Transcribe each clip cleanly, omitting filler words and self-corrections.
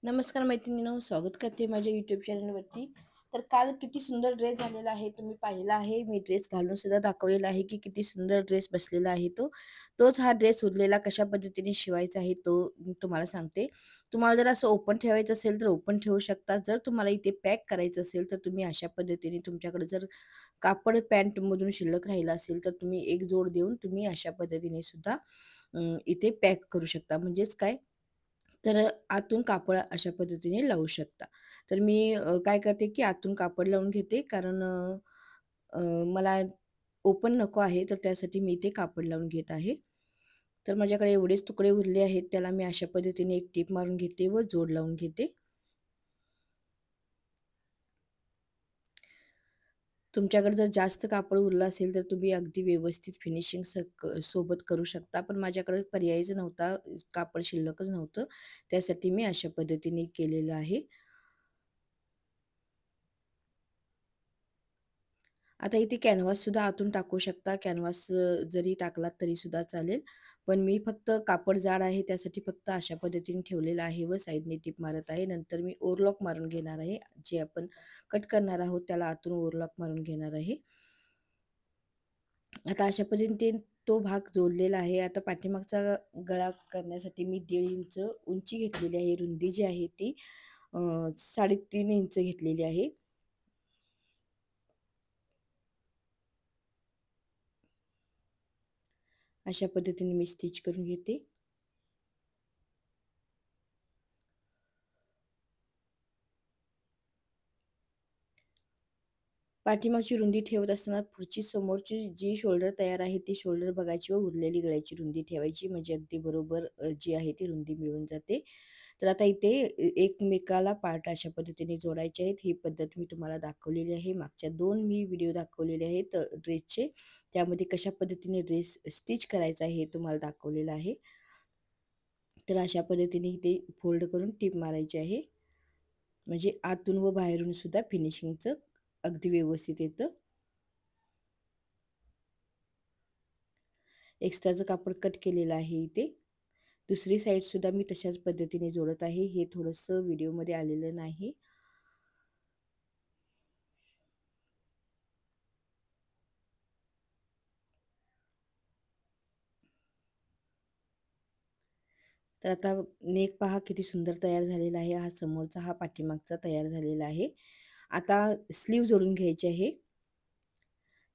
नमस्कार मैत्रिणींनो, स्वागत करते माझ्या यूट्यूब चॅनलवरती. तर काल किती सुंदर ड्रेस झालेला आहे तुम्ही पाहिला आहे. मी ड्रेस घालून सुद्धा दाखवलेला आहे की किती सुंदर ड्रेस बसलेला आहे तोच हा ड्रेस उरलेला कशा पद्धतीने शिवायचा आहे तो मी तुम्हाला सांगते. तुम्हाला जर असं ओपन ठेवायचं असेल तर ओपन ठेवू शकता. जर तुम्हाला इथे पॅक करायचं असेल तर तुम्ही अशा पद्धतीने तुमच्याकडे जर कापड पॅन्टमधून शिल्लक राहिलं असेल तर तुम्ही एक जोड देऊन तुम्ही अशा पद्धतीने सुद्धा इथे पॅक करू शकता. म्हणजेच काय तर आतून कापड अशा पद्धतीने लावू शकता. तर मी काय करते, की आतून कापड लावून घेते कारण अ, अ, मला ओपन नको आहे, तर त्यासाठी मी इथे कापड लावून घेत आहे. तर माझ्याकडे एवढेच तुकडे उरले आहेत, त्याला मी अशा पद्धतीने एक टीप मारून घेते व जोड लावून घेते. तुमच्याकडे जर जास्त कापड उरलं असेल, तर तुम्ही अगदी व्यवस्थित फिनिशिंग सोबत करू शकता. पण माझ्याकडे पर्यायच नव्हता, कापड शिल्लकच नव्हतं. त्यासाठी मी अशा पद्धतीने केलेलं आहे. आता इथे कॅनव्हाससुद्धा आतून टाकू शकता. कॅनव्हास जरी टाकलात तरीसुद्धा चालेल. पण मी फक्त कापड जाड आहे त्यासाठी फक्त अशा पद्धतीने ठेवलेलं आहे व साईडने टिप मारत आहे. नंतर मी ओव्हरलॉक मारून घेणार आहे. जे आपण कट करणार आहोत त्याला आतून ओव्हरलॉक मारून घेणार आहे. आता अशा पद्धतीने तो भाग जोडलेला आहे. आता पाठीमागचा गळा करण्यासाठी मी 1.5 इंच उंची घेतलेली आहे. रुंदी जी आहे ती 3.5 इंच घेतलेली आहे. अशा पद्धतीने मी स्टिच करून घेते. पाठीमागची रुंदी ठेवत असताना पुढची समोरची जी शोल्डर तयार आहे ती शोल्डर बघायची व उरलेली गळ्याची रुंदी ठेवायची म्हणजे अगदी बरोबर जी आहे ती रुंदी मिळून जाते. तर आता इथे एकमेकाला पार्ट अशा पद्धतीने जोडायचे आहेत. ही पद्धत मी तुम्हाला दाखवलेली आहे. मागच्या 2 मी व्हिडिओ दाखवलेले आहेत ड्रेसचे. त्यामध्ये कशा पद्धतीने ड्रेस स्टिच करायचा आहे हे तुम्हाला दाखवलेलं आहे. तर अशा पद्धतीने इथे फोल्ड करून टिप मारायची आहे. म्हणजे आतून व बाहेरून सुद्धा फिनिशिंगचं अगदी व्यवस्थित येतं. एक्स्ट्राचं कापड कट केलेलं आहे इथे. दुसरी साईडसुद्धा मी तशाच पद्धतीने जोडत आहे. हे थोडंसं व्हिडिओमध्ये आलेलं नाही. तर आता नेक पहा किती सुंदर तयार झालेला आहे. हा समोरचा, हा पाठीमागचा तयार झालेला आहे. आता स्लीव जोडून घ्यायची आहे.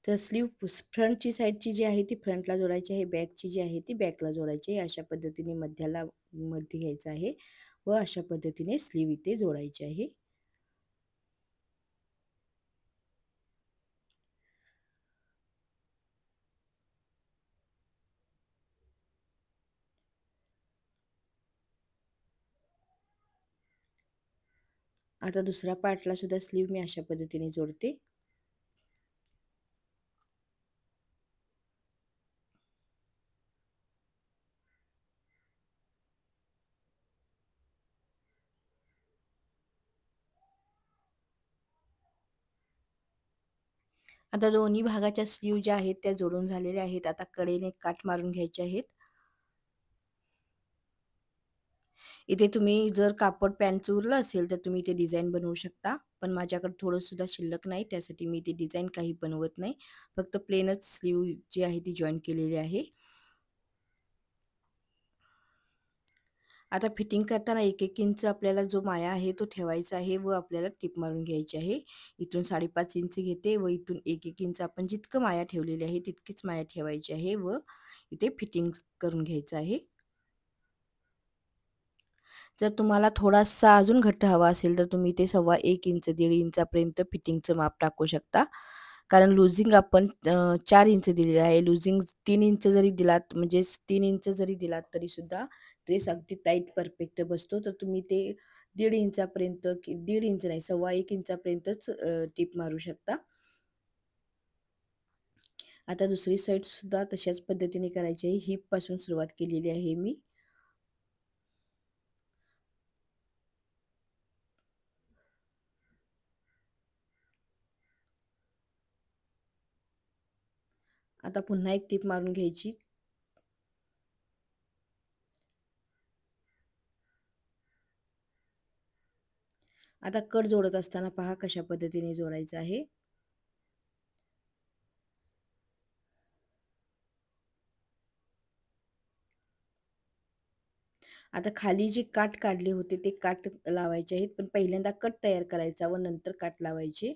तर स्लीव फ्रंटची साईडची जी आहे ती फ्रंटला जोडायची आहे. बॅकची जी आहे ती बॅकला जोडायची आहे. अशा पद्धतीने मध्ये घ्यायचं आहे व अशा पद्धतीने स्लीव इथे जोडायची आहे. आता दुसऱ्या पार्टला सुद्धा स्लीव मी अशा पद्धतीने जोडते. आता दोन्ही भागाच्या स्लीव ज्या आहेत त्या जोडून झालेल्या आहेत. आता कडेने काठ मारून घ्यायचे आहेत. इथे तुम्ही जर कापड पॅन्टचं उरलं असेल तर तुम्ही इथे डिझाईन बनवू शकता. पण माझ्याकडे थोडं सुद्धा शिल्लक नाही त्यासाठी मी इथे डिझाईन काही बनवत नाही. फक्त प्लेनच स्लीव जी आहे ती जॉइन केलेली आहे. आता फिटिंग करताना 1-1 इंच आपल्याला जो माया आहे तो ठेवायचा आहे व आपल्याला टिप मारून घ्यायची आहे. इथून 5.5 इंच घेते व इथून 1-1 इंच आपण जितकं माया ठेवलेली आहे तितकीच माया ठेवायची आहे व इथे फिटिंग करून घ्यायचं आहे. जर तुम्हाला थोडासा अजून घट्ट हवा असेल तर तुम्ही ते 1.25 इंच, 1.5 इंचापर्यंत फिटिंगचं माप टाकू शकता. कारण लूजिंग आपण 4 इंच दिलेलं आहे. लूजिंग 3 इंच जरी दिलात म्हणजे 3 इंच जरी दिलात तरीसुद्धा ड्रेस अगदी टाईट परफेक्ट बसतो. तर तुम्ही ते 1.5 इंचापर्यंत की 1.5 इंच नाही 1.25 इंचापर्यंतच टिप मारू शकता. आता दुसरी साईडसुद्धा तशाच पद्धतीने करायची आहे. हिपपासून सुरुवात केलेली आहे मी. आता पुन्हा एक टिप मारून घ्यायची. आता कट जोडत असताना पहा कशा पद्धतीने जोडायचं आहे. आता खाली जे काठ काढले होते ते काठ लावायचे आहेत, पण पहिल्यांदा कट तयार करायचा व नंतर काठ लावायचे.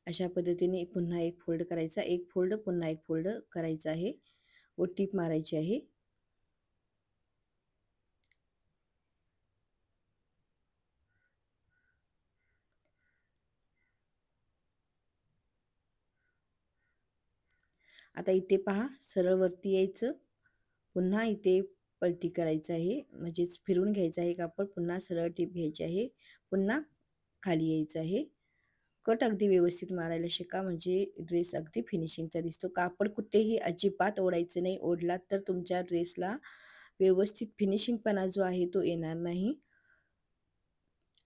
अशा पद्धतीने पुन्हा एक फोल्ड करायचा, एक फोल्ड पुन्हा एक फोल्ड करायचा आहे व टीप मारायची आहे. आता इथे पहा सरळ वरती यायचं, पुन्हा इथे पलटी करायचं आहे, म्हणजेच फिरून घ्यायचं आहे कापड, पुन्हा सरळ टीप घ्यायची आहे, पुन्हा खाली यायचं आहे. कट अगदी व्यवस्थित मारायला शिका, म्हणजे ड्रेस अगदी फिनिशिंगचा दिसतो. कापड कुठेही अजिबात ओढायचं नाही, ओढलात तर तुमच्या ड्रेसला व्यवस्थित फिनिशिंगपणा जो आहे तो येणार नाही.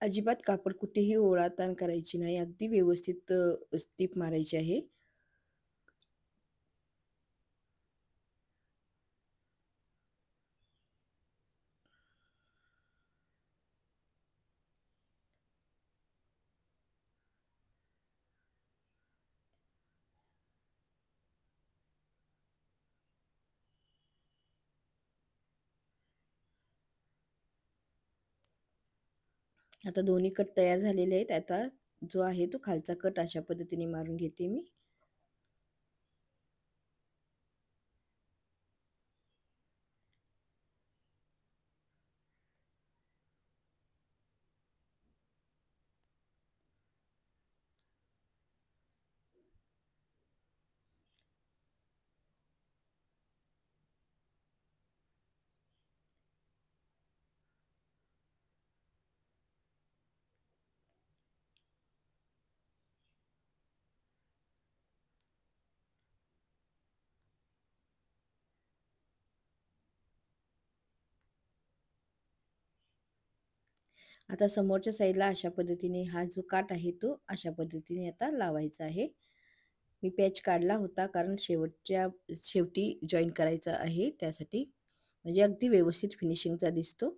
अजिबात कापड कुठेही ओढाताण करायची नाही, अगदी व्यवस्थित टीप मारायची आहे. आता दोन्ही कट तयार झालेले आहेत. आता जो आहे तो खालचा कट अशा पद्धतीने मारून घेते मी. आता समोरच्या साईडला अशा पद्धतीने हा जो काठ आहे तो अशा पद्धतीने आता लावायचा आहे. मी पॅच काढला होता कारण शेवटी जॉईन करायचा आहे त्यासाठी, म्हणजे अगदी व्यवस्थित फिनिशिंगचा दिसतो.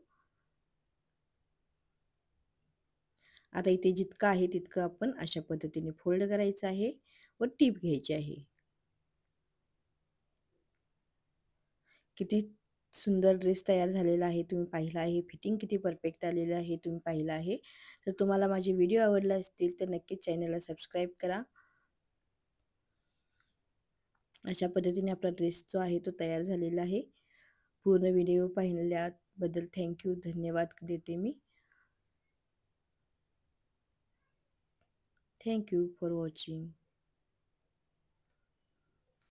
आता इथे जितकं आहे तितकं आपण अशा पद्धतीने फोल्ड करायचं आहे व टीप घ्यायची आहे. किती सुंदर ड्रेस तयार झालेला आहे तुम्ही पाहिला आहे. फिटिंग किती परफेक्ट आलेलं आहे तुम्ही पाहिलं आहे. तर तुम्हाला माझे व्हिडिओ आवडले असतील तर नक्कीच चॅनलला सबस्क्राईब करा. अशा पद्धतीने आपला ड्रेस जो आहे तो तयार झालेला आहे. पूर्ण व्हिडिओ पाहिल्याबद्दल थँक्यू, धन्यवाद देते मी. Thank you for watching.